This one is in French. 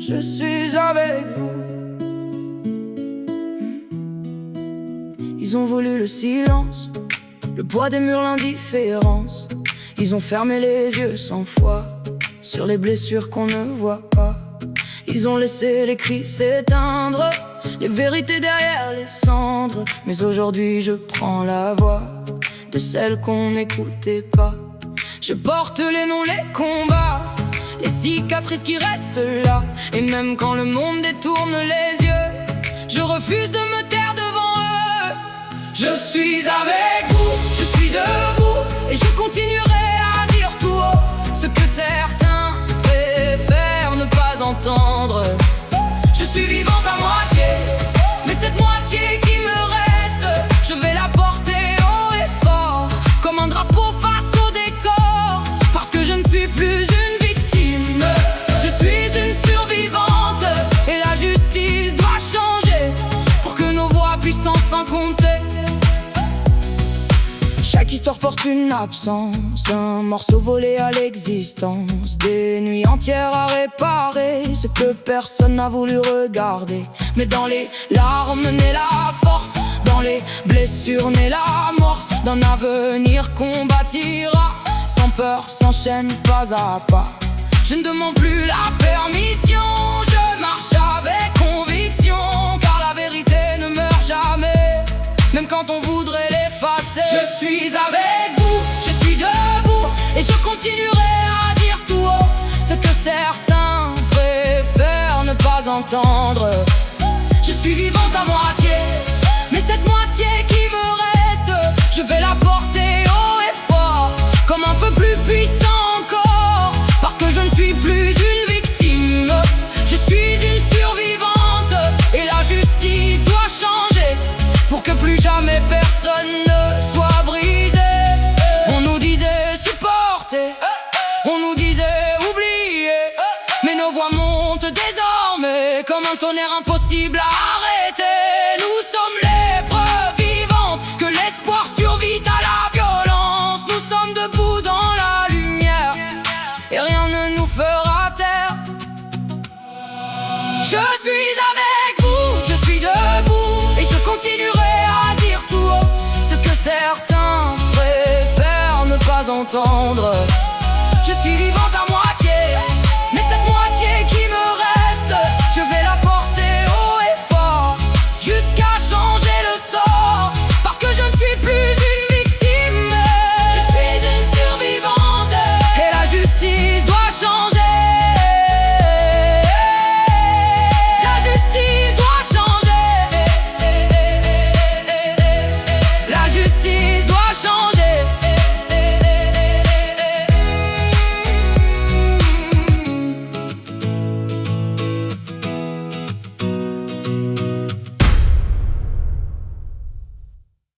je suis avec vous. Ils ont voulu le silence, le poids des murs, l'indifférence. Ils ont fermé les yeux 100 fois sur les blessures qu'on ne voit pas. Ils ont laissé les cris s'éteindre, les vérités derrière les cendres. Mais aujourd'hui je prends la voix de celles qu'on n'écoutait pas. Je porte les noms, les combats, les cicatrices qui restent là. Et même quand le monde détourne les yeux, je refuse de me taire devant eux. Je suis avec vous, je suis debout, et je continuerai à dire tout haut ce que certains préfèrent ne pas entendre. Je suis vivante à moitié, mais cette moitié qui me reste, je vais la porter haut et fort, comme un drapeau face au décor. Parce que je ne suis plus une victime, je suis une survivante. Et la justice doit changer pour que nos voix puissent enfin compter. Chaque histoire porte une absence, un morceau volé à l'existence. Des nuits entières à réparer ce que personne n'a voulu regarder. Mais dans les larmes naît la force, dans les blessures naît l'amorce d'un avenir qu'on bâtira sans peur, sans chaîne, pas à pas. Je ne demande plus la permission, je marche avec conviction, car la vérité ne meurt jamais, même quand on voudrait l'effacer. Je suis avec vous, je suis debout, et je continuerai à dire tout haut ce que certains préfèrent ne pas entendre. Je suis vivante à moitié, mais cette moitié qui me reste, je vais la porter haut et fort, comme un feu plus puissant encore. Parce que je ne suis plus une victime, je suis une survivante. Et la justice doit changer pour que plus jamais personne ne soit brisé. On nous disait supporter, on nous disait oublier, mais nos voix montent désormais comme un tonnerre impossible à arrêter. Nous sommes les preuves vivantes que l'espoir survit à la violence. Nous sommes debout dans la lumière et rien ne nous fera taire. Je suis avec vous, je suis debout, et je continuerai à dire tout haut ce que certains préfèrent ne pas entendre.